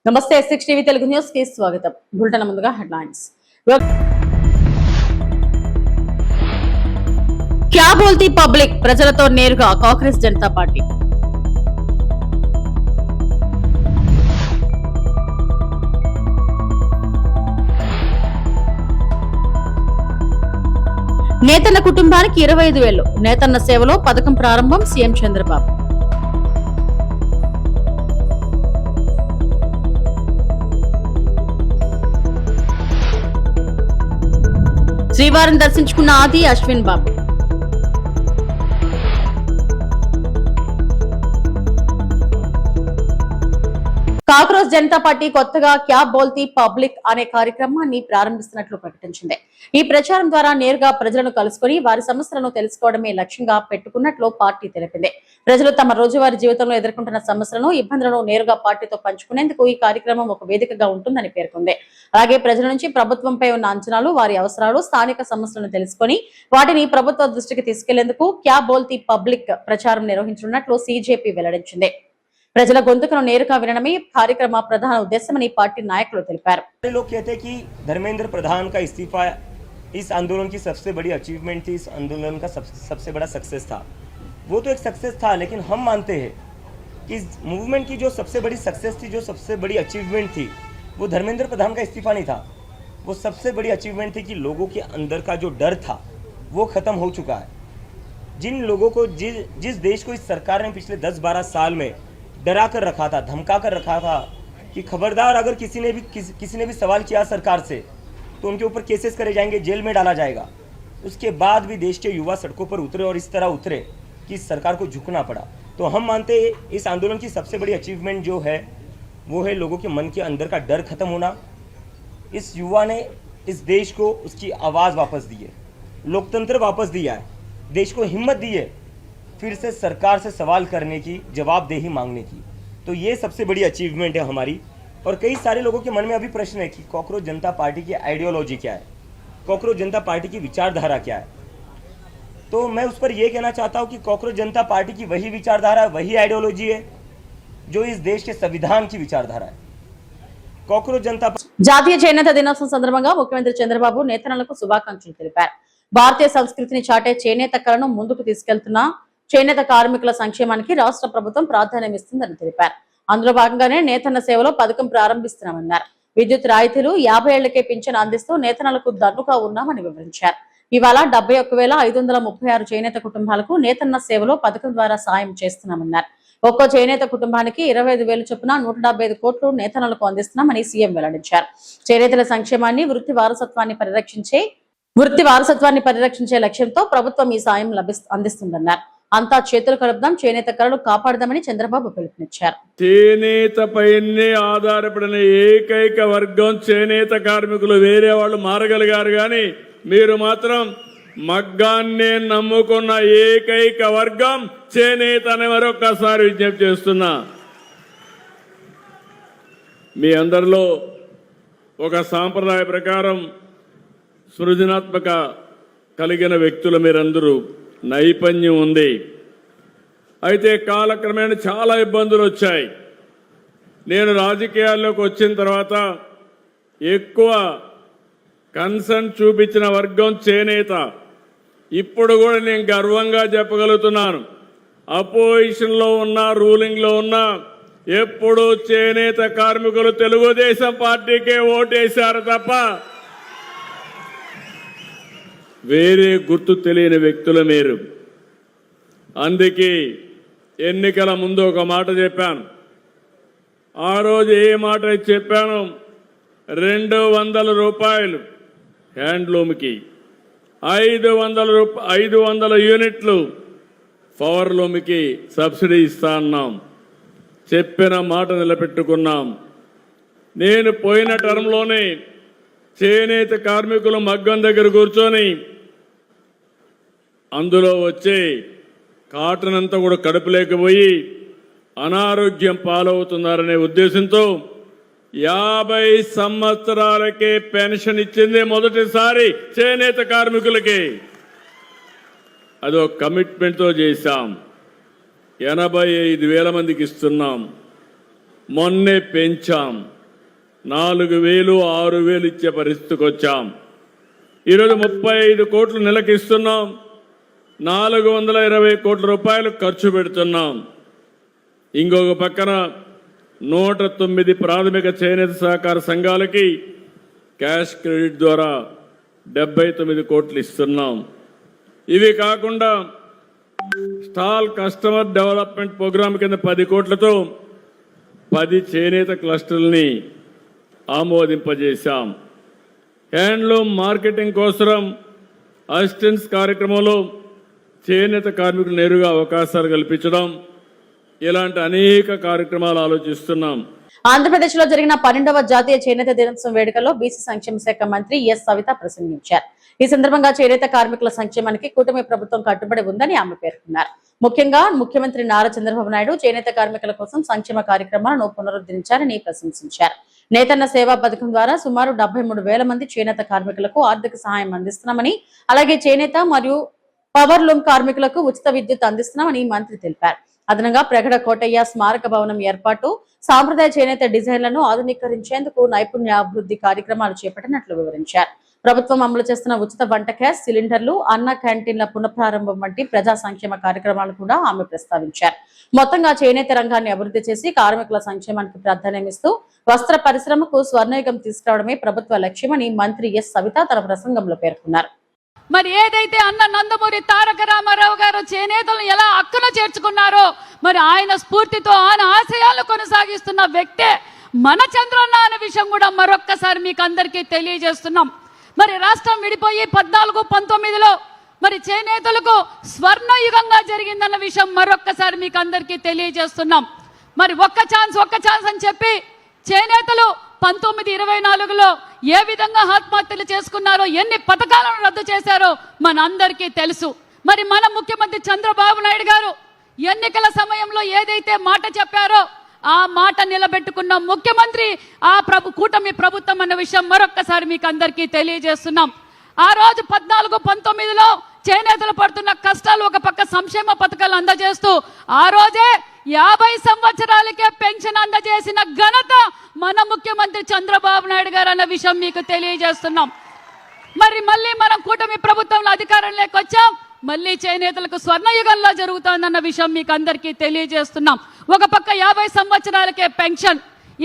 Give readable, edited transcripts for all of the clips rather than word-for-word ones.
నమస్తే ఎస్6 TV Telugu news కి స్వాగతం. బులెటిన్ ముందుగా హెడ్లైన్స్. క్యా బోల్తీ పబ్లిక్ ప్రజలతో నేరుగా కాంగ్రెస్ జనతా పార్టీ. నేతన్న కుటుంబానికి 25,000. నేతన్న సేవలో పథకం ప్రారంభం సీఎం చంద్రబాబు. శ్రీవారిని దర్శించుకున్న ఆది అశ్విన్ బాబు. కాంగ్రెస్ జనతా పార్టీ కొత్తగా క్యా బోల్తీ పబ్లిక్ అనే కార్యక్రమాన్ని ప్రారంభిస్తున్నట్లు ప్రకటించింది. ఈ ప్రచారం ద్వారా నేరుగా ప్రజలను కలుసుకుని వారి సమస్యలను తెలుసుకోవడమే లక్ష్యంగా పెట్టుకున్నట్లు పార్టీ తెలిపింది. ప్రజలు తమ రోజువారీ జీవితంలో ఎదుర్కొంటున్న సమస్యలను, ఇబ్బందులను నేరుగా పార్టీతో పంచుకునేందుకు ఈ కార్యక్రమం ఒక వేదికగా ఉంటుందని పేర్కొంది. అలాగే ప్రజల నుంచి ప్రభుత్వంపై ఉన్న అంచనాలు, వారి అవసరాలు, స్థానిక సమస్యలను తెలుసుకుని వాటిని ప్రభుత్వ దృష్టికి తీసుకెళ్లేందుకు క్యా బోల్తీ పబ్లిక్ ప్రచారం నిర్వహించనున్నట్లు సీజేపీ వెల్లడించింది. ప్రజల గొంతుకను నేరుగా వినడమే కార్యక్రమ ప్రధాన ఉద్దేశమని పార్టీ నాయకులు తెలిపారు. लोग कहते हैं कि धर्मेंद्र प्रधान का इस्तीफा इस आंदोलन की सबसे बड़ी अचीवमेंट थी, इस आंदोलन का सबसे बड़ा सक्सेस था। वो तो एक सक्सेस था, लेकिन हम मानते हैं कि इस मूवमेंट की जो सबसे बड़ी सक्सेस थी, जो सबसे बड़ी अचीवमेंट थी, वो धर्मेंद्र प्रधान का इस्तीफा नहीं था। वो सबसे बड़ी अचीवमेंट थी कि लोगों के अंदर का जो डर था वो ख़त्म हो चुका है। जिन लोगों को जिस देश को इस सरकार ने पिछले 10-12 साल में डरा कर रखा था, धमका कर रखा था कि खबरदार अगर किसी ने भी सवाल किया सरकार से तो उनके ऊपर केसेस करे जाएंगे, जेल में डाला जाएगा। उसके बाद भी देश के युवा सड़कों पर उतरे और इस तरह उतरे कि सरकार को झुकना पड़ा। तो हम मानते हैं इस आंदोलन की सबसे बड़ी अचीवमेंट जो है वो है लोगों के मन के अंदर का डर खत्म होना। इस युवा ने इस देश को उसकी आवाज़ वापस दी है, लोकतंत्र वापस दिया है, देश को हिम्मत दी है फिर से सरकार से सवाल करने की, जवाबदेही मांगने की। तो ये सबसे बड़ी अचीवमेंट है हमारी। और कई सारे लोगों के मन में अभी प्रश्न है कि कॉकरोच जनता पार्टी की आइडियोलॉजी क्या है, कॉकरोच जनता पार्टी की विचारधारा क्या है। तो मैं उस पर यह कहना चाहता हूँ कि कॉकरोच जनता पार्टी की वही विचारधारा, वही आइडियोलॉजी है जो इस देश के संविधान की विचारधारा है। कॉकरोच जनता జాతీయ చేనేత దినోత్సవం సందర్భంగా ముఖ్యమంత్రి చంద్రబాబు నేతన్నలకు శుభాకాంక్షలు తెలిపారు. భారతీయ సంస్కృతిని చాటే చేనేత కళను ముందుకు తీసుకెళ్తున్న చేనేత కార్మికుల సంక్షేమానికి రాష్ట్ర ప్రభుత్వం ప్రాధాన్యం ఇస్తుందని తెలిపారు. అందులో భాగంగానే నేతన్న సేవలో పథకం ప్రారంభిస్తున్నామన్నారు. విద్యుత్ రాయితీలు, 50 ఏళ్లకే పింఛన్ అందిస్తూ నేతన్నలకు దన్నుగా ఉన్నామని వివరించారు. ఇవాళ 71,536 చేనేత కుటుంబాలకు నేతన్న సేవలో పథకం ద్వారా సాయం చేస్తున్నామన్నారు. ఒక్కో చేనేత కుటుంబానికి 25,000 చొప్పున 175 కోట్లు నేతన్నలకు అందిస్తున్నామని సీఎం వెల్లడించారు. చేనేతల సంక్షేమాన్ని, వృత్తి వారసత్వాన్ని పరిరక్షించే లక్ష్యంతో ప్రభుత్వం ఈ సాయం అందిస్తుందన్నారు. అంతా చేతులు కలుపుదాం, చేనేత కళను కాపాడదామని చంద్రబాబు పిలుపునిచ్చారు. చేనేత పైనే ఆధారపడిన ఏకైక వర్గం చేనేత కార్మికులు. వేరే వాళ్ళు మారగలిగారు కానీ మీరు మాత్రం మగ్గాన్నే నమ్ముకున్న ఏకైక వర్గం చేనేత అని మరొకసారి విజ్ఞప్తి చేస్తున్నా. మీ అందరిలో ఒక సాంప్రదాయ ప్రకారం సృజనాత్మక కలిగిన వ్యక్తులు మీరందరూ, నైపుణ్యం ఉంది. అయితే కాలక్రమేణా చాలా ఇబ్బందులు వచ్చాయి. నేను రాజకీయాల్లోకి వచ్చిన తర్వాత ఎక్కువ కన్సర్న్ చూపించిన వర్గం చేనేత. ఇప్పుడు కూడా నేను గర్వంగా చెప్పగలుగుతున్నాను, అపోజిషన్లో ఉన్నా, రూలింగ్లో ఉన్నా, ఎప్పుడూ చేనేత కార్మికులు తెలుగుదేశం పార్టీకే ఓటేశారు తప్ప వేరే గుర్తు తెలియని వ్యక్తులు మీరు. అందుకే ఎన్నికల ముందు ఒక మాట చెప్పాను. ఆ రోజు ఏ మాట చెప్పాను, 200 రూపాయలు హ్యాండ్లూమ్కి, 500 యూనిట్లు పవర్లూమ్కి సబ్సిడీ ఇస్తా అన్నాం. చెప్పిన మాట నిలబెట్టుకున్నాం. నేను పోయిన టర్మ్లోనే చేనేత కార్మికులు మగ్గం దగ్గర కూర్చొని అందులో వచ్చే కాటన్ అంతా కూడా కడుపులేకపోయి అనారోగ్యం పాలవుతున్నారనే ఉద్దేశంతో 50 సంవత్సరాలకే పెన్షన్ ఇచ్చింది మొదటిసారి చేనేత కార్మికులకి. అదో కమిట్మెంట్తో చేశాం. 85,000 మందికి ఇస్తున్నాం. మొన్నే పెంచాం. 4,000, 6,000 ఇచ్చే పరిస్థితికి వచ్చాం. ఈరోజు 35 కోట్లు నెలకిస్తున్నాం. 420 కోట్ల రూపాయలు ఖర్చు పెడుతున్నాం. ఇంకొక పక్కన 109 ప్రాథమిక చేనేత సహకార సంఘాలకి క్యాష్ క్రెడిట్ ద్వారా 79 కోట్లు ఇస్తున్నాం. ఇవి కాకుండా స్టాల్ కస్టమర్ డెవలప్మెంట్ ప్రోగ్రాం కింద 10 కోట్లతో 10 చేనేత క్లస్టర్లని ఆమోదింపజేశాం. హ్యాండ్లూమ్ మార్కెటింగ్ కోసం అసిస్టెన్స్ కార్యక్రమంలో చేనేత కార్మికులు నేరుగా అవకాశాలు కల్పించడం, ఇలాంటి అనేక కార్యక్రమాలు ఆలోచిస్తున్నాం. ఆంధ్రప్రదేశ్ లో జరిగిన 12వ జాతీయ చేనేత దినోత్సవం వేడుకల్లో బీసీ సంక్షేమ శాఖ మంత్రి ఎస్ సవిత ప్రసంగించారు. ఈ సందర్భంగా చేనేత కార్మికుల సంక్షేమానికి కూటమి ప్రభుత్వం కట్టుబడి ఉందని ఆమె పేర్కొన్నారు. ముఖ్యంగా ముఖ్యమంత్రి నారా చంద్రబాబు నాయుడు చేనేత కార్మికుల కోసం సంక్షేమ కార్యక్రమాలను పునరుద్ధరించారని ప్రశంసించారు. నేతన్న సేవా పథకం ద్వారా సుమారు 73,000 మంది చేనేత కార్మికులకు ఆర్థిక సహాయం అందిస్తున్నామని, అలాగే చేనేత మరియు పవర్ లూమ్ కార్మికులకు ఉచిత విద్యుత్ అందిస్తున్నామని మంత్రి తెలిపారు. అదనంగా ప్రగడ కోటయ్య స్మారక భవనం ఏర్పాటు, సాంప్రదాయ చేనేత డిజైన్లను ఆధునీకరించేందుకు నైపుణ్యాభివృద్ధి కార్యక్రమాలు చేపట్టినట్లు వివరించారు. ప్రభుత్వం అమలు చేస్తున్న ఉచిత వంట గ్యాస్ సిలిండర్లు, అన్న క్యాంటీన్ల పునఃప్రారంభం వంటి ప్రజా సంక్షేమ కార్యక్రమాలు కూడా ఆమె ప్రస్తావించారు. మొత్తంగా చేనేత రంగాన్ని అభివృద్ధి చేసి కార్మికుల సంక్షేమానికి ప్రాధాన్యమిస్తూ వస్త్ర పరిశ్రమకు స్వర్ణయుగం తీసుకురావడమే ప్రభుత్వ లక్ష్యమని మంత్రి ఎస్ సవిత తన ప్రసంగంలో పేర్కొన్నారు. మరి ఏదైతే అన్న నందమూరి తారక రామారావు గారు చేనేతలను ఎలా అక్కున చేర్చుకున్నారో, మరి ఆయన స్ఫూర్తితో ఆయన ఆశయాలను కొనసాగిస్తున్న వ్యక్తే మన చంద్రన్న అనే విషయం కూడా మరొక్కసారి మీకు అందరికీ తెలియజేస్తున్నాం. మరి రాష్ట్రం విడిపోయి 14-19లో మరి చేనేతలకు స్వర్ణయుగంగా జరిగిందన్న విషయం మరొక్కసారి మీకు అందరికీ తెలియజేస్తున్నాం. మరి ఒక్క ఛాన్స్ అని చెప్పి చేనేతలు 1924లో ఏ విధంగా ఆత్మహత్యలు చేసుకున్నారో, ఎన్ని పథకాలను రద్దు చేశారో మన అందరికీ తెలుసు. మరి మన ముఖ్యమంత్రి చంద్రబాబు నాయుడు గారు ఎన్నికల సమయంలో ఏదైతే మాట చెప్పారో ఆ మాట నిలబెట్టుకున్న ముఖ్యమంత్రి కూటమి ప్రభుత్వం అన్న విషయం మరొక్కసారి మీకు అందరికీ తెలియజేస్తున్నాం. ఆ రోజు 14-19లో చేనేతలు పడుతున్న కష్టాలు ఒక పక్క సంక్షేమ పథకాలు అందజేస్తూ ఆ రోజే 50 సంవత్సరాలకే పెన్షన్ అందజేసిన ఘనత మన ముఖ్యమంత్రి చంద్రబాబు నాయుడు గారు అన్న విషయం మీకు తెలియజేస్తున్నాం. మరి మళ్ళీ మనం కూటమి ప్రభుత్వంలో అధికారంలోకి వచ్చాం. మళ్ళీ చేనేతలకు స్వర్ణయుగంలో జరుగుతోందన్న విషయం మీకు అందరికీ తెలియజేస్తున్నాం. ఒక పక్క 50 సంవత్సరాలకే పెన్షన్,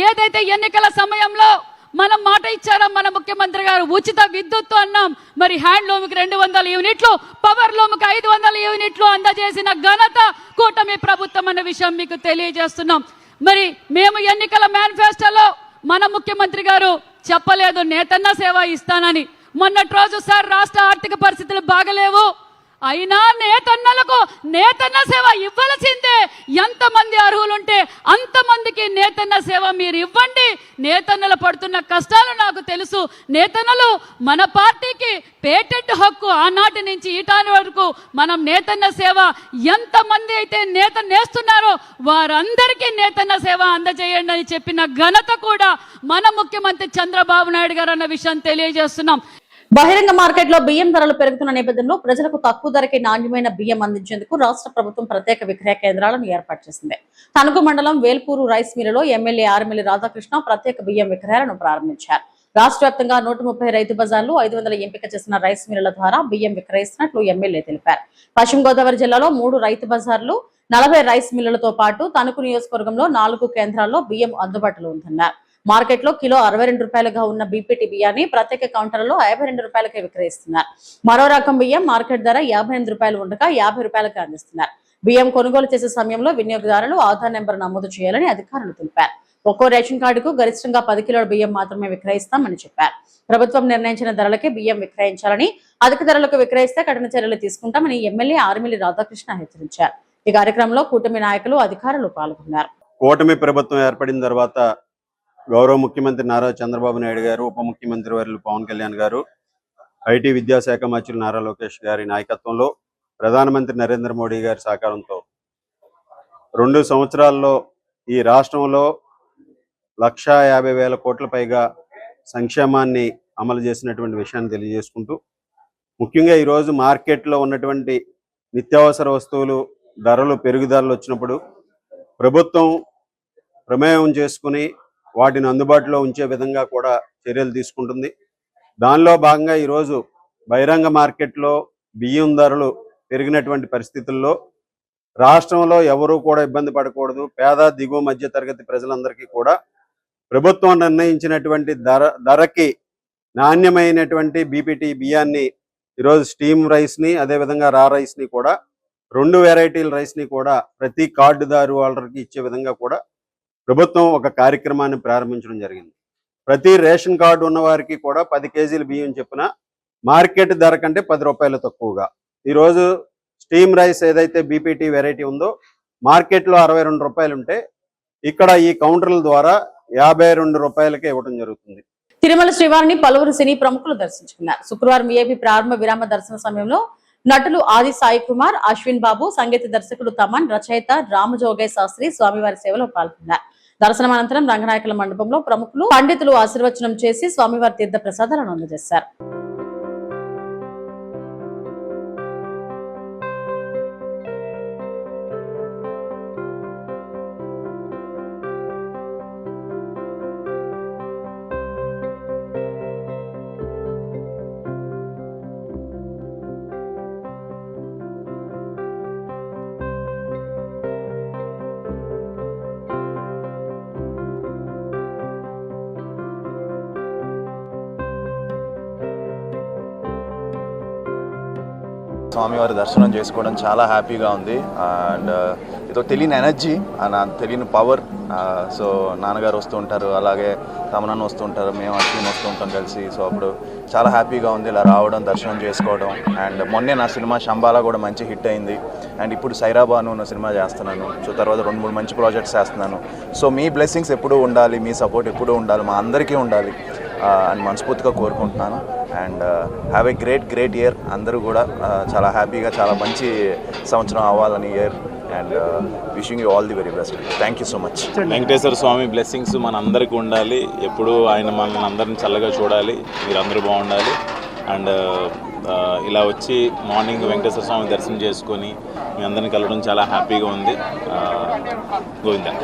ఏదైతే ఎన్నికల సమయంలో మనం మాట ఇచ్చారో మన ముఖ్యమంత్రి గారు ఉచిత విద్యుత్ అన్నాం. మరి హ్యాండ్లూమ్కి 200 యూనిట్లు, పవర్ లూమ్కి 500 యూనిట్లు అందజేసిన ఘనత కూటమి ప్రభుత్వం అన్న విషయం మీకు తెలియజేస్తున్నాం. మరి మేము ఎన్నికల మేనిఫెస్టోలో మన ముఖ్యమంత్రి గారు చెప్పలేదు నేతన్న సేవ ఇస్తానని. మొన్నటి రోజు సార్ రాష్ట్ర ఆర్థిక పరిస్థితులు బాగలేవు, అయినా నేతన్న సేవ ఇవ్వాల్సిందే. ఎంతమంది అర్హులుంటే అంతమందికి నేతన్న సేవ మీరు ఇవ్వండి. నేతన్నలు పడుతున్న కష్టాలు నాకు తెలుసు. నేతన్నలు మన పార్టీకి పేటెంట్ హక్కు, ఆనాటి నుంచి ఈటాని వరకు మనం నేతన్న సేవ ఎంతమంది అయితే నేస్తున్నారో వారందరికీ నేతన్న సేవ అందజేయండి అని చెప్పిన ఘనత కూడా మన ముఖ్యమంత్రి చంద్రబాబు నాయుడు గారు అన్న విషయం తెలియజేస్తున్నాం. బహిరంగ మార్కెట్ లో బియ్యం ధరలు పెరుగుతున్న నేపథ్యంలో ప్రజలకు తక్కువ ధరకే నాణ్యమైన బియ్యం అందించేందుకు రాష్ట్ర ప్రభుత్వం ప్రత్యేక విక్రయ కేంద్రాలను ఏర్పాటు చేసింది. తణుకు మండలం వేల్పూరు రైస్ మిల్లులో ఎమ్మెల్యే ఆర్మిల్లి రాధాకృష్ణ ప్రత్యేక బియ్యం విక్రయాలను ప్రారంభించారు. రాష్ట్ర వ్యాప్తంగా 130 రైతు బజార్లు, 500 ఎంపిక చేసిన రైస్ మిల్లుల ద్వారా బియ్యం విక్రయిస్తున్నట్లు ఎమ్మెల్యే తెలిపారు. పశ్చిమ గోదావరి జిల్లాలో 3 రైతు బజార్లు, 40 రైస్ మిల్లులతో పాటు తణుకు నియోజకవర్గంలో 4 కేంద్రాల్లో బియ్యం అందుబాటులో ఉందన్నారు. మార్కెట్ లో కిలో 62 రూపాయలుగా ఉన్న బీపీటీ బియ్యాన్ని ప్రత్యేక కౌంటర్లలో 52 రూపాయలకే విక్రయిస్తున్నారు. మరో రకం బియ్యం మార్కెట్ ధర 58 రూపాయలు ఉండగా 50 రూపాయలకు అందిస్తున్నారు. బియ్యం కొనుగోలు చేసే సమయంలో వినియోగదారులు ఆధార్ నెంబర్ నమోదు చేయాలని అధికారులు తెలిపారు. ఒక్కో రేషన్ కార్డుకు గరిష్టంగా 10 కిలోల బియ్యం మాత్రమే విక్రయిస్తామని చెప్పారు. ప్రభుత్వం నిర్ణయించిన ధరలకే బియ్యం విక్రయించాలని, అధిక ధరలకు విక్రయిస్తే కఠిన చర్యలు తీసుకుంటామని ఎమ్మెల్యే ఆర్మిల్లి రాధాకృష్ణ హెచ్చరించారు. ఈ కార్యక్రమంలో కూటమి నాయకులు, అధికారులు పాల్గొన్నారు. కూటమి ప్రభుత్వం ఏర్పడిన తర్వాత గౌరవ ముఖ్యమంత్రి నారా చంద్రబాబు నాయుడు గారు, ఉప ముఖ్యమంత్రి వర్యులు పవన్ కళ్యాణ్ గారు, ఐటీ విద్యాశాఖ మంత్రులు నారా లోకేష్ గారి నాయకత్వంలో, ప్రధానమంత్రి నరేంద్ర మోడీ గారి సహకారంతో 2 సంవత్సరాల్లో ఈ రాష్ట్రంలో 1,50,000 కోట్ల పైగా సంక్షేమాన్ని అమలు చేసినటువంటి విషయాన్ని తెలియజేసుకుంటూ, ముఖ్యంగా ఈరోజు మార్కెట్లో ఉన్నటువంటి నిత్యావసర వస్తువులు ధరలు పెరుగుదలలు వచ్చినప్పుడు ప్రభుత్వం ప్రమేయం చేసుకుని వాటిని అందుబాటులో ఉంచే విధంగా కూడా చర్యలు తీసుకుంటుంది. దానిలో భాగంగా ఈరోజు బహిరంగ మార్కెట్లో బియ్యం ధరలు పెరిగినటువంటి పరిస్థితుల్లో రాష్ట్రంలో ఎవరూ కూడా ఇబ్బంది పడకూడదు, పేద దిగువ మధ్య తరగతి ప్రజలందరికీ కూడా ప్రభుత్వం నిర్ణయించినటువంటి ధరకి నాణ్యమైనటువంటి బీపీటీ బియ్యాన్ని ఈరోజు స్టీమ్ రైస్ని అదేవిధంగా రా రైస్ని కూడా 2 వెరైటీల రైస్ని కూడా ప్రతి కార్డుదారు వాళ్ళకి ఇచ్చే విధంగా కూడా ప్రభుత్వం ఒక కార్యక్రమాన్ని ప్రారంభించడం జరిగింది. ప్రతి రేషన్ కార్డు ఉన్న వారికి కూడా 10 కేజీల బియ్యం చొప్పున మార్కెట్ ధర కంటే 10 రూపాయలు తక్కువగా ఈరోజు స్టీమ్ రైస్ ఏదైతే బీపీటీ వెరైటీ ఉందో మార్కెట్లో 62 రూపాయలు ఉంటే ఇక్కడ ఈ కౌంటర్ల ద్వారా 52 రూపాయలకే ఇవ్వడం జరుగుతుంది. తిరుమల శ్రీవారిని పలువురు సినీ ప్రముఖులు దర్శించుకున్నారు. శుక్రవారం ఏపీ ప్రారంభ విరామ దర్శన సమయంలో నటులు ఆది సాయి కుమార్, అశ్విన్ బాబు, సంగీత దర్శకుడు తమన్, రచయిత రామజోగయ్య శాస్త్రి స్వామివారి సేవలో పాల్గొన్నారు. దర్శనం అనంతరం రంగనాయకుల మండపంలో ప్రముఖులు, పండితులు ఆశీర్వచనం చేసి స్వామివారి తీర్థ ప్రసాదాలను అందజేశారు. స్వామివారి దర్శనం చేసుకోవడం చాలా హ్యాపీగా ఉంది. అండ్ ఇదో తెలియని ఎనర్జీ, తెలియని పవర్. సో నాన్నగారు వస్తూ ఉంటారు, అలాగే తమనన్న వస్తూ ఉంటారు, మేము అశ్విన్ వస్తూ ఉంటాం కలిసి. సో అప్పుడు చాలా హ్యాపీగా ఉంది ఇలా రావడం, దర్శనం చేసుకోవడం. అండ్ మొన్నే నా సినిమా శంబాలా కూడా మంచి హిట్ అయింది. అండ్ ఇప్పుడు సైరాబాను నా సినిమా చేస్తున్నాను. సో తర్వాత 2-3 మంచి ప్రాజెక్ట్స్ చేస్తున్నాను. సో మీ బ్లెస్సింగ్స్ ఎప్పుడూ ఉండాలి, మీ సపోర్ట్ ఎప్పుడూ ఉండాలి, మా అందరికీ ఉండాలి అని మనస్ఫూర్తిగా కోరుకుంటున్నాను. And have a great year. అందరూ కూడా చాలా హ్యాపీగా, చాలా మంచి సంవత్సరం అవ్వాలని year. And wishing you all the very best. Thank you so much. Venkateswara Swamy blessings మన అందరికీ ఉండాలి. ఎప్పుడూ ఆయన మనల్ని అందరిని చల్లగా చూడాలి, మీరందరూ బాగుండాలి. అండ్ ఇలా వచ్చి మార్నింగ్ వెంకటేశ్వర స్వామి దర్శనం చేసుకొని మీ అందరిని కలవడం చాలా హ్యాపీగా ఉంది. గోవిందా.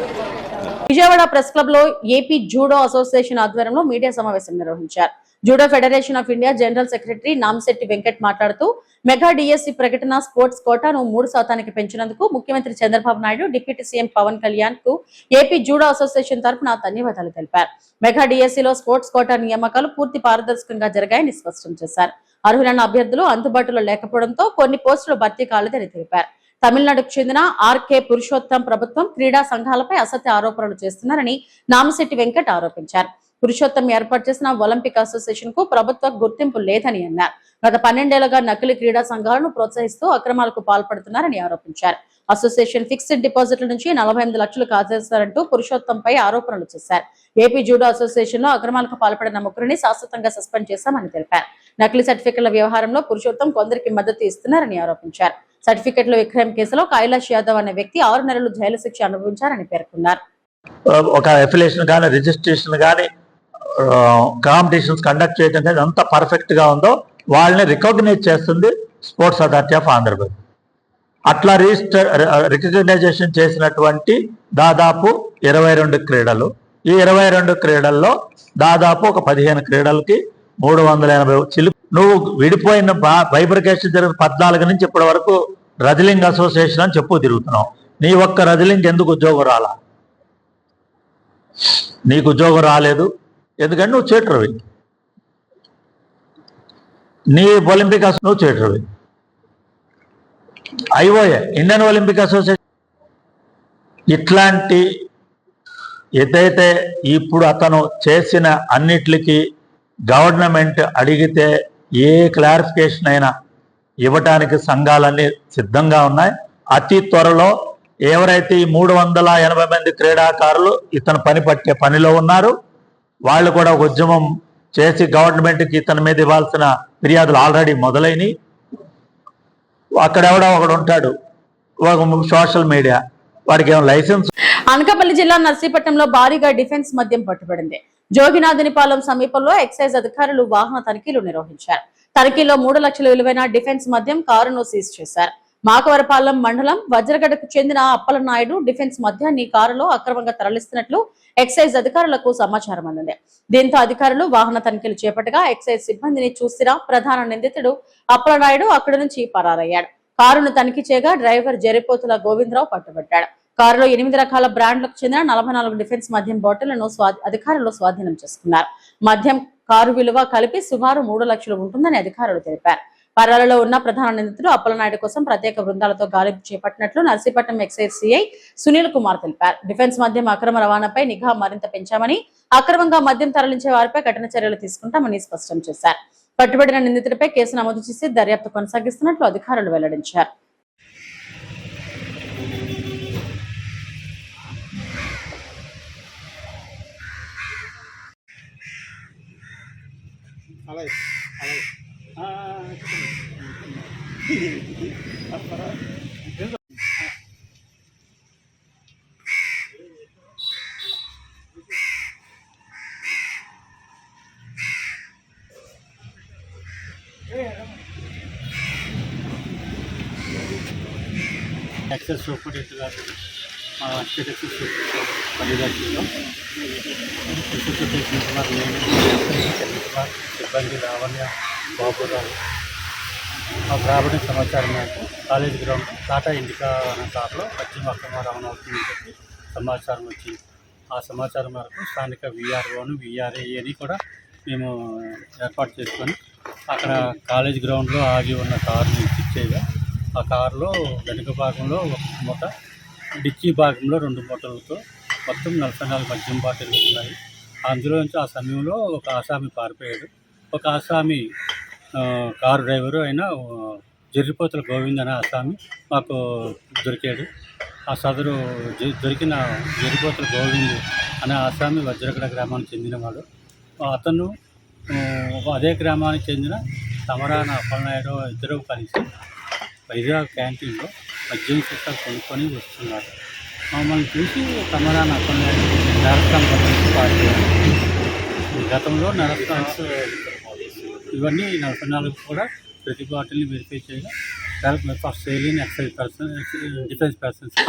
విజయవాడ ప్రెస్ క్లబ్ లో ఏపీ జూడో అసోసియేషన్ ఆధ్వర్యంలో మీడియా సమావేశం నిర్వహించారు. Judo federation of India general secretary Namishetti Venkat మాట్లాడుతూ మెగా డిఎస్సి ప్రకటన స్పోర్ట్స్ కోటాను 3% పెంచినందుకు ముఖ్యమంత్రి చంద్రబాబు నాయుడు, డిప్యూటీ సీఎం పవన్ కళ్యాణ్ కు ఏపీ జూడో అసోసియేషన్ తరఫున ధన్యవాదాలు తెలిపారు. మెగా డిఎస్సిలో స్పోర్ట్స్ కోటా నియామకాలు పూర్తి పారదర్శకంగా జరిగాయని స్పష్టం చేశారు. అర్హులైన అభ్యర్థులు అందుబాటులో లేకపోవడంతో కొన్ని పోస్టులు భర్తీ కాలేదని తెలిపారు. తమిళనాడుకు చెందిన ఆర్కే పురుషోత్తం ప్రభుత్వం క్రీడా సంఘాలపై అసత్య ఆరోపణలు చేస్తున్నారని నామిశెట్టి వెంకట్ ఆరోపించారు. పురుషోత్తం ఏర్పాటు చేసిన ఒలింపిక్ అసోసియేషన్ కు ప్రభుత్వ గుర్తింపు లేదని అన్నారు. గత 12 ఏళ్లుగా నకిలీ క్రీడా సంఘాలను ప్రోత్సహిస్తూ అక్రమాలకు పాల్పడుతున్నారని ఆరోపించారు. అసోసియేషన్ ఫిక్స్డ్ డిపాజిట్ల నుంచి 48 లక్షలు కాజేస్తారంటూ పురుషోత్తంపై ఆరోపణలు చేశారు. ఏపీ జూడో అసోసియేషన్ లో అక్రమాలకు పాల్పడిన ముగ్గురిని శాశ్వతంగా సస్పెండ్ చేశామని తెలిపారు. నకిలీ సర్టిఫికెట్ల వ్యవహారంలో పురుషోత్తం కొందరికి మద్దతు ఇస్తున్నారని ఆరోపించారు. సర్టిఫికెట్ల విక్రయం కేసులో కైలాష్ యాదవ్ అనే వ్యక్తి 6 నెలలు జైలు శిక్ష అనుభవించారని పేర్కొన్నారు. ఒక అఫిలియేషన్ కానీ, రిజిస్ట్రేషన్ కానీ, కాంపిటీషన్స్ కండక్ట్ చేయడం కానీ అంత పర్ఫెక్ట్ గా ఉందో వాళ్ళని రికగ్నైజ్ చేస్తుంది స్పోర్ట్స్ అథారిటీ ఆఫ్ ఆంధ్రప్రదేశ్. అట్లా రికగ్నైజేషన్ చేసినటువంటి దాదాపు 22 క్రీడలు. ఈ 22 క్రీడల్లో దాదాపు ఒక 15 క్రీడలకి 380 చిలుపు. నువ్వు విడిపోయిన బైబ్రికేషన్ జరిగిన 14 నుంచి ఇప్పటి వరకు రెజ్లింగ్ అసోసియేషన్ అని చెప్పు తిరుగుతున్నావు. నీ ఒక్క రెజ్లింగ్ ఎందుకు ఉద్యోగం రాలా? నీకు ఉద్యోగం రాలేదు ఎందుకంటే నువ్వు చేటర్వి. నీ ఒలింపిక్ నువ్వు చేటర్వి. ఐఓఏ ఇండియన్ ఒలింపిక్ అసోసియేషన్ ఇట్లాంటి ఏదైతే ఇప్పుడు అతను చేసిన అన్నిటికీ గవర్నమెంట్ అడిగితే ఏ క్లారిఫికేషన్ అయినా ఇవ్వటానికి సంఘాలన్నీ సిద్ధంగా ఉన్నాయి. అతి త్వరలో ఎవరైతే ఈ 380 మంది క్రీడాకారులు ఇతను పని పట్టే పనిలో ఉన్నారు వాళ్ళు కూడా ఒక ఉద్యమం చేసి గవర్నమెంట్కి ఇతని మీద ఇవ్వాల్సిన ఫిర్యాదులు ఆల్రెడీ మొదలైనవి. అక్కడెవడో ఒకడు ఉంటాడు, ఒక సోషల్ మీడియా, వాడికి ఏమో లైసెన్స్. అనకాపల్లి జిల్లా నర్సీపట్నంలో భారీగా డిఫెన్స్ మద్యం పట్టుబడింది. జోగినాథనిపాలెం సమీపంలో ఎక్సైజ్ అధికారులు వాహన తనిఖీలు నిర్వహించారు. తనిఖీలో 3 లక్షల విలువైన డిఫెన్స్ మద్యం కారును సీజ్ చేశారు. మాకవరపాలెం మండలం వజ్రగడకు చెందిన అప్పలనాయుడు డిఫెన్స్ మద్యాన్ని కారులో అక్రమంగా తరలిస్తున్నట్లు ఎక్సైజ్ అధికారులకు సమాచారం అందింది. దీంతో అధికారులు వాహన తనిఖీలు చేపట్టగా ఎక్సైజ్ సిబ్బందిని చూసిన ప్రధాన నిందితుడు అప్పలనాయుడు అక్కడి నుంచి పరారయ్యాడు. కారును తనిఖీ చేయగా డ్రైవర్ జరిపోతుల గోవిందరావు పట్టుబట్టాడు. కారులో 8 రకాల బ్రాండ్లకు చెందిన 44 డిఫెన్స్ మద్యం బాటిళ్లను అధికారులు స్వాధీనం చేసుకున్నారు. మద్యం కారు విలువ కలిపి సుమారు 3 లక్షలు ఉంటుందని అధికారులు తెలిపారు. పరాలలో ఉన్న ప్రధాన నిందితుడు అప్పలనాయుడు కోసం ప్రత్యేక బృందాలతో గాలింపు చేపట్టినట్లు నర్సీపట్నం ఎక్సైజ్ సిఐ సునీల్ కుమార్ తెలిపారు. డిఫెన్స్ మద్యం అక్రమ రవాణాపై నిఘా మరింత పెంచామని, అక్రమంగా మద్యం తరలించే వారిపై కఠిన చర్యలు తీసుకుంటామని స్పష్టం చేశారు. పట్టుబడిన నిందితుడిపై కేసు నమోదు చేసి దర్యాప్తు కొనసాగిస్తున్నట్లు అధికారులు వెల్లడించారు. ఎక్సైజ్ సూపరింటెండెంట్ గారు మా స్టేట్ ఎక్సైజ్ పర్యవేక్షణలో సిబ్బంది లావణ్య బాబురావు మాకు రాబడిన సమాచారం మేరకు కాలేజీ గ్రౌండ్ టాటా ఇండికా అనే కార్లో పశ్చిమ అక్రమ రవాణా అవుతుందని చెప్పి సమాచారం వచ్చింది. ఆ సమాచారం మేరకు స్థానిక విఆర్ఓను విఆర్ఏని కూడా మేము ఏర్పాటు చేసుకొని అక్కడ కాలేజ్ గ్రౌండ్లో ఆగి ఉన్న కారుని చెక్ చేయగా ఆ కారులో వెనుక భాగంలో ఒక మూట, డిక్కీ భాగంలో 2 మూటలతో మొత్తం 44 మద్యం బాటిల్లు ఉన్నాయి. అందులో నుంచి ఆ సమయంలో ఒక ఆసామి పారిపోయాడు. ఒక ఆసామి కారు డ్రైవరు అయిన జరిపోతుల గోవింద్ అనే ఆసామి మాకు దొరికాడు. ఆ సదరు దొరికిన జరిపోతుల గోవింద్ అనే ఆసామి వజ్రగడ గ్రామానికి చెందినవాడు. అతను అదే గ్రామానికి చెందిన తమరాన అప్పలనాయుడు ఇద్దరు కలిసి వైజాగ్ క్యాంటీన్లో మద్యం సీసాలు కొనుక్కొని వస్తున్నారు. మమ్మల్ని చూసి తమరాన అప్పలనాయుడు నరస్థాన్ గురించి పారిపోయారు. గతంలో నరస్థాన్స్ ఇవన్నీ 44 కూడా ప్రతి బాటిల్ని వెరిఫై చేయగా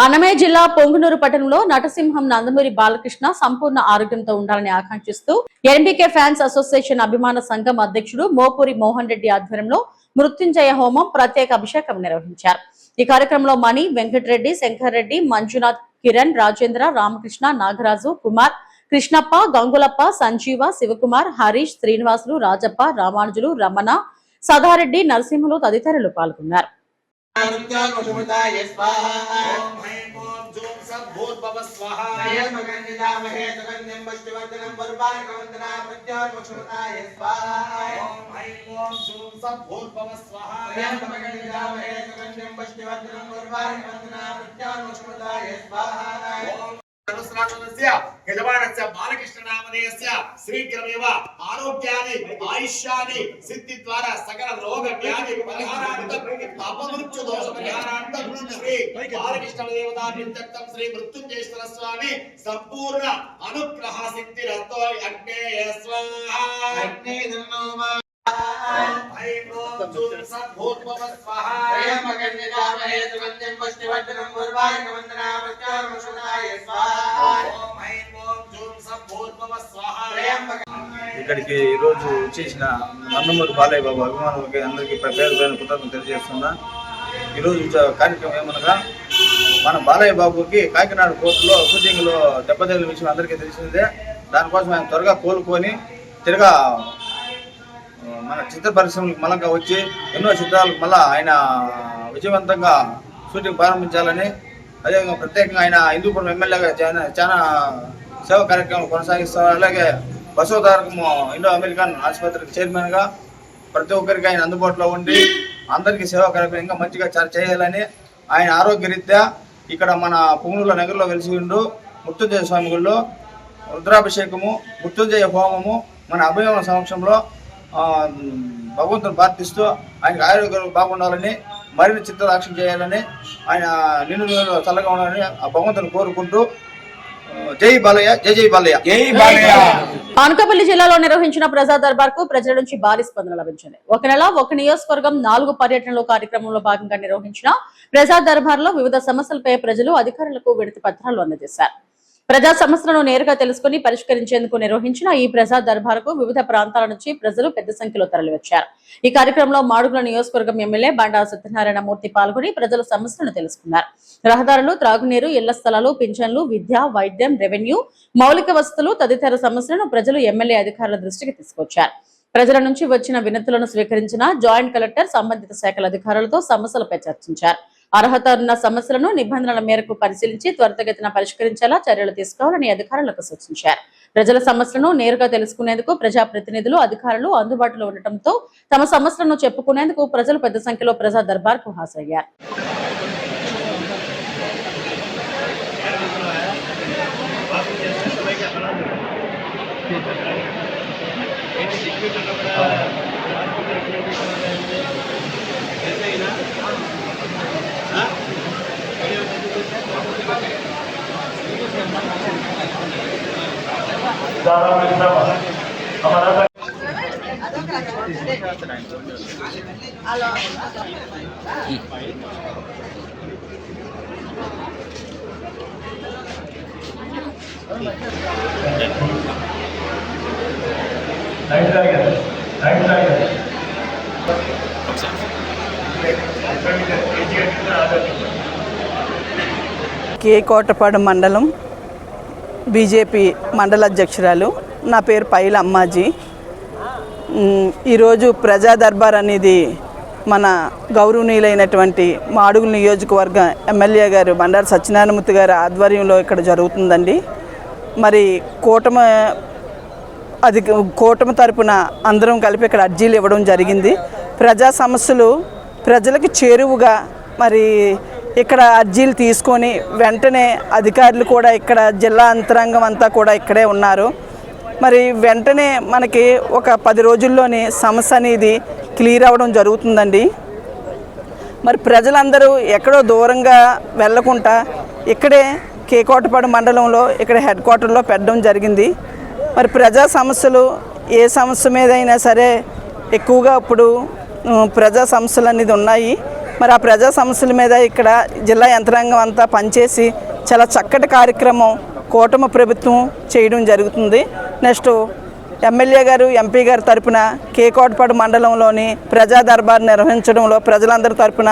అన్నమయ్య జిల్లా పొంగునూరు పట్టణంలో నటసింహం నందమూరి బాలకృష్ణ సంపూర్ణ ఆరోగ్యంతో ఉండాలని ఆకాంక్షిస్తూ ఎన్బీకే ఫ్యాన్స్ అసోసియేషన్ అభిమాన సంఘం అధ్యక్షుడు మోపూరి మోహన్ రెడ్డి ఆధ్వర్యంలో మృత్యుంజయ హోమం ప్రత్యేక అభిషేకం నిర్వహించారు. ఈ కార్యక్రమంలో మణి, వెంకటరెడ్డి, శంకర్ రెడ్డి, మంజునాథ్, కిరణ్, రాజేంద్ర, రామకృష్ణ, నాగరాజు, కుమార్, కృష్ణప్ప, గంగులప్ప, సంజీవ, శివకుమార్, హరీష్, శ్రీనివాసులు, రాజప్ప, రామానుజులు, రమణ, సదారెడ్డి, నరసింహులు తదితరులు పాల్గొన్నారు. యజమానస్య బాలకృష్ణ నామధేయస్య శ్రీగ్రమేవ ఆరోగ్యాన్ని ఆయుష్యాన్ని సిద్ధి ద్వారా సకల రోగ వ్యాధి పరిహారార్థం అపమృత్యు దోష పరిహారార్థం శ్రీ బాలకృష్ణ దేవతా నిత్యం శ్రీ మృత్యుంజయేశ్వర స్వామి సంపూర్ణ అనుగ్రహ సిద్ధి రతో అగ్నేయ స్వాహా అగ్నే ధర్మో ఇక్కడికి ఈరోజు చేసిన నందమూరి బాలయ్య బాబు అభిమానులకి అందరికీ పేరు పైన కృతజ్ఞతలు తెలియజేస్తున్నా. ఈరోజు కార్యక్రమం ఏమనగా మన బాలయ్య బాబుకి కాకినాడ కోర్టులో షూటింగ్లో దెబ్బతగిలిన విషయం అందరికీ తెలిసిందే. దానికోసం ఆయన త్వరగా కోలుకొని తిరగా మన చిత్ర పరిశ్రమలకు మళ్ళా వచ్చి ఎన్నో చిత్రాలకు మళ్ళా ఆయన విజయవంతంగా షూటింగ్ ప్రారంభించాలని, అదేవిధంగా ప్రత్యేకంగా ఆయన హిందూపురం ఎమ్మెల్యేగా చాలా సేవా కార్యక్రమాలు కొనసాగిస్తారు. అలాగే బసవతారకము ఇండో అమెరికన్ ఆసుపత్రికి చైర్మన్గా ప్రతి ఒక్కరికి ఆయన అందుబాటులో ఉండి అందరికీ సేవా కార్యక్రమం ఇంకా మంచిగా చేయాలని ఆయన ఆరోగ్యరీత్యా ఇక్కడ మన పొంగునూరు నగరంలో వెలిసి ఉండు మృత్యుంజయ స్వామి గుడిలో రుద్రాభిషేకము, మృత్యుంజయ హోమము మన అభిమాన సమక్షంలో భగవంతుని ప్రార్థిస్తూ ఆయనకు ఆరోగ్యం బాగుండాలని, మరిన్ని చిత్రరాక్షణ చేయాలని, ఆయన నిన్ను చల్లగా ఉండాలని ఆ భగవంతుని కోరుకుంటూ జై బాలయ్య, జై జై బాలయ్య, జై బాలయ్య. అనకాపల్లి జిల్లాలో నిర్వహించిన ప్రజా దర్బార్ కు ప్రజల నుంచి భారీ స్పందన లభించింది. ఒక నెల ఒక నియోజకవర్గం 4 పర్యటనలో కార్యక్రమంలో భాగంగా నిర్వహించిన ప్రజా దర్బార్ లో వివిధ సమస్యలపై ప్రజలు అధికారులకు వినతి పత్రాలు అందజేశారు. ప్రజా సమస్యలను నేరుగా తెలుసుకుని పరిష్కరించేందుకు నిర్వహించిన ఈ ప్రజా దర్బార్కు వివిధ ప్రాంతాల నుంచి ప్రజలు పెద్ద సంఖ్యలో తరలివచ్చారు. ఈ కార్యక్రమంలో మాడుగుల నియోజకవర్గం ఎమ్మెల్యే బండా సత్యనారాయణ మూర్తి పాల్గొని ప్రజల సమస్యలను తెలుసుకున్నారు. రహదారులు, త్రాగునీరు, ఇళ్ల స్థలాలు, పింఛన్లు, విద్య, వైద్యం, రెవెన్యూ, మౌలిక వసతులు తదితర సమస్యలను ప్రజలు ఎమ్మెల్యే అధికారుల దృష్టికి తీసుకొచ్చారు. ప్రజల నుంచి వచ్చిన వినతులను స్వీకరించిన జాయింట్ కలెక్టర్ సంబంధిత శాఖల అధికారులతో సమస్యలపై చర్చించారు. అర్హత ఉన్న సమస్యలను నిబంధనల మేరకు పరిశీలించి త్వరితగతిన పరిష్కరించేలా చర్యలు తీసుకోవాలని అధికారులకు సూచించారు. ప్రజల సమస్యలను నేరుగా తెలుసుకునేందుకు ప్రజాప్రతినిధులు, అధికారులు అందుబాటులో ఉండటంతో తమ సమస్యలను చెప్పుకునేందుకు ప్రజలు పెద్ద సంఖ్యలో ప్రజా దర్బార్కు హాజరయ్యారు. కే కోటపాడు మండలం బీజేపీ మండల అధ్యక్షురాలు. నా పేరు పైల అమ్మాజీ. ఈరోజు ప్రజా దర్బార్ అనేది మన గౌరవనీయులైనటువంటి మాడుగుల నియోజకవర్గ ఎమ్మెల్యే గారు బండారు సత్యనారాయణమూర్తి గారి ఆధ్వర్యంలో ఇక్కడ జరుగుతుందండి. మరి కూటమి తరపున అందరం కలిపి ఇక్కడ అర్జీలు ఇవ్వడం జరిగింది. ప్రజా సమస్యలు ప్రజలకు చేరువుగా మరి ఇక్కడ అర్జీలు తీసుకొని వెంటనే అధికారులు కూడా ఇక్కడ జిల్లా యంత్రాంగం అంతా కూడా ఇక్కడే ఉన్నారు. మరి వెంటనే మనకి ఒక 10 రోజుల్లోనే సమస్య అనేది క్లియర్ అవ్వడం జరుగుతుందండి. మరి ప్రజలందరూ ఎక్కడో దూరంగా వెళ్లకుండా ఇక్కడే కేకోటపాడు మండలంలో ఇక్కడ హెడ్ క్వార్టర్లో పెట్టడం జరిగింది. మరి ప్రజా సమస్యలు ఏ సమస్య మీద అయినా సరే ఎక్కువగా ఇప్పుడు ప్రజా సమస్యలు అనేది ఉన్నాయి. మరి ఆ ప్రజా సమస్యల మీద ఇక్కడ జిల్లా యంత్రాంగం అంతా పనిచేసి చాలా చక్కటి కార్యక్రమం కూటమి ప్రభుత్వం చేయడం జరుగుతుంది. నెక్స్ట్ ఎమ్మెల్యే గారు, ఎంపీ గారి తరపున కేకోటపాడు మండలంలోని ప్రజా దర్బార్ నిర్వహించడంలో ప్రజలందరి తరపున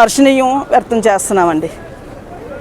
హర్షణీయం వ్యక్తం చేస్తున్నామండి.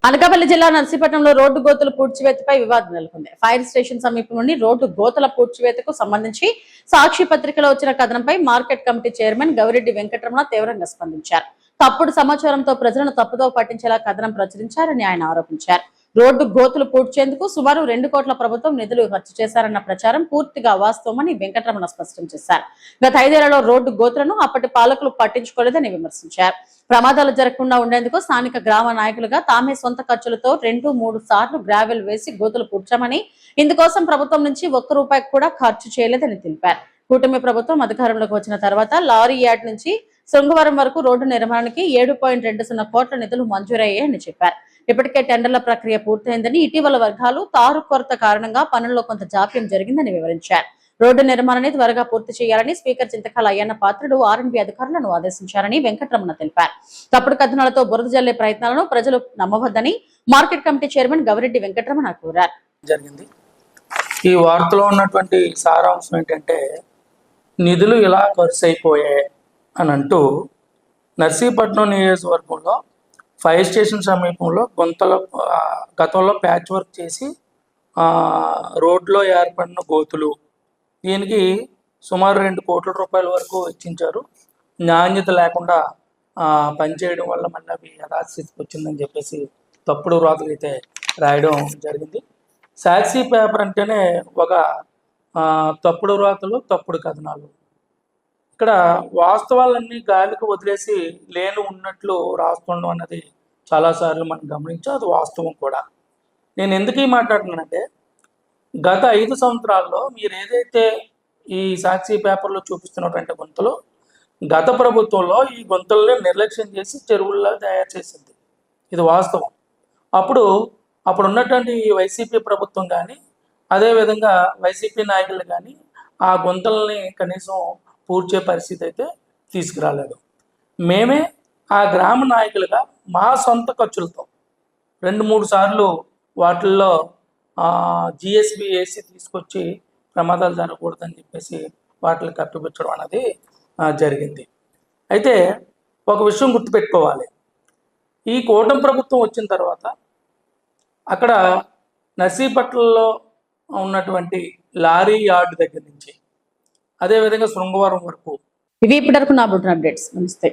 అనకాపల్లి జిల్లా నర్సీపట్నంలో రోడ్డు గోతుల పూడ్చివేతపై వివాదం నెలకొంది. ఫైర్ స్టేషన్ సమీపం నుండి రోడ్డు గోతుల పూడ్చివేతకు సంబంధించి సాక్షి పత్రికలో వచ్చిన కథనంపై market committee chairman Gavireddy Venkataramana తీవ్రంగా స్పందించారు. తప్పుడు సమాచారంతో ప్రజలను తప్పుదో పట్టించేలా కథనం ప్రచురించారని ఆయన ఆరోపించారు. రోడ్డు గోతులు పూడ్చేందుకు సుమారు 2 కోట్ల ప్రభుత్వం నిధులు ఖర్చు చేశారన్న ప్రచారం పూర్తిగా అవాస్తవమని వెంకటరమణ స్పష్టం చేశారు. గత 5 ఏళ్లలో రోడ్డు గోతులను అప్పటి పాలకులు పట్టించుకోలేదని విమర్శించారు. ప్రమాదాలు జరగకుండా ఉండేందుకు స్థానిక గ్రామ నాయకులుగా తామే సొంత ఖర్చులతో 2-3 సార్లు గ్రావెల్ వేసి గోతులు పూడ్చామని, ఇందుకోసం ప్రభుత్వం నుంచి ₹1 కూడా ఖర్చు చేయలేదని తెలిపారు. కూటమి ప్రభుత్వం అధికారంలోకి వచ్చిన తర్వాత లారీ యార్డ్ నుంచి శృంగవరం వరకు రోడ్డు నిర్మాణానికి 7.20 కోట్ల నిధులు మంజూరయ్యాయని చెప్పారు. ఇప్పటికే టెండర్ల ప్రక్రియ పూర్తయిందని, ఇటీవల వర్గాలు తారు కొరత కారణంగా పనుల్లో కొంత జాప్యం జరిగిందని వివరించారు. రోడ్డు నిర్మాణాన్ని త్వరగా పూర్తి చేయాలని స్పీకర్ చింతకాల అయ్యన్న పాత్రుడు ఆర్ఎండ్బి అధికారులను ఆదేశించారని వెంకటరమణ తెలిపారు. తప్పుడు కథనాలతో బురద జల్లే ప్రయత్నాలను ప్రజలు నమ్మవద్దని market committee chairman Gavireddy Venkataramana కోరారు. జరిగింది. ఈ వార్తలో ఉన్నటువంటి సారాంశం ఏంటంటే, నిధులు ఇలా ఖర్చు అయిపోయాయి అని అంటూ నర్సీపట్నం నియోజకవర్గంలో ఫైర్ స్టేషన్ సమీపంలో గతంలో ప్యాచ్ వర్క్ చేసి రోడ్లో ఏర్పడిన గోతులు, దీనికి సుమారు ₹2 కోట్ల వరకు వెచ్చించారు. నాణ్యత లేకుండా పనిచేయడం వల్ల మళ్ళీ అవి యథాస్థితికి వచ్చిందని చెప్పేసి తప్పుడు వ్రాతలు అయితే రాయడం జరిగింది. సాక్షి పేపర్ అంటేనే ఒక తప్పుడు వ్రాతలు, తప్పుడు కథనాలు. ఇక్కడ వాస్తవాలన్నీ గాలికి వదిలేసి లేని ఉన్నట్లు రాస్తుండడం అన్నది చాలాసార్లు మనం గమనించాం. అది వాస్తవం కూడా. నేను ఎందుకు మాట్లాడుతున్నానంటే, గత 5 సంవత్సరాల్లో మీరు ఏదైతే ఈ సాక్షి పేపర్లో చూపిస్తున్నటువంటి గుంతలు, గత ప్రభుత్వంలో ఈ గుంతల్ని నిర్లక్ష్యం చేసి చెరువుల్లో తయారు చేసింది. ఇది వాస్తవం. అప్పుడు ఉన్నటువంటి ఈ వైసీపీ ప్రభుత్వం కానీ, అదేవిధంగా వైసీపీ నాయకులు కానీ ఆ గుంతల్ని కనీసం పూడ్చే పరిస్థితి అయితే తీసుకురాలేదు. మేమే ఆ గ్రామ నాయకులుగా మా సొంత ఖర్చులతో 2-3 సార్లు వాటిల్లో జిఎస్బి ఏసీ తీసుకొచ్చి ప్రమాదాలు జరగకూడదని చెప్పేసి వాటిని కప్పిపుచ్చడం అనేది జరిగింది. అయితే ఒక విషయం గుర్తుపెట్టుకోవాలి, ఈ కూటమి ప్రభుత్వం వచ్చిన తర్వాత అక్కడ నర్సీపట్నంలో ఉన్నటువంటి లారీ యార్డ్ దగ్గర నుంచి అదేవిధంగా శృంగవరం వరకు ఇవి ఇప్పటివరకు నా బుట్టిన అప్డేట్స్. నమస్తే.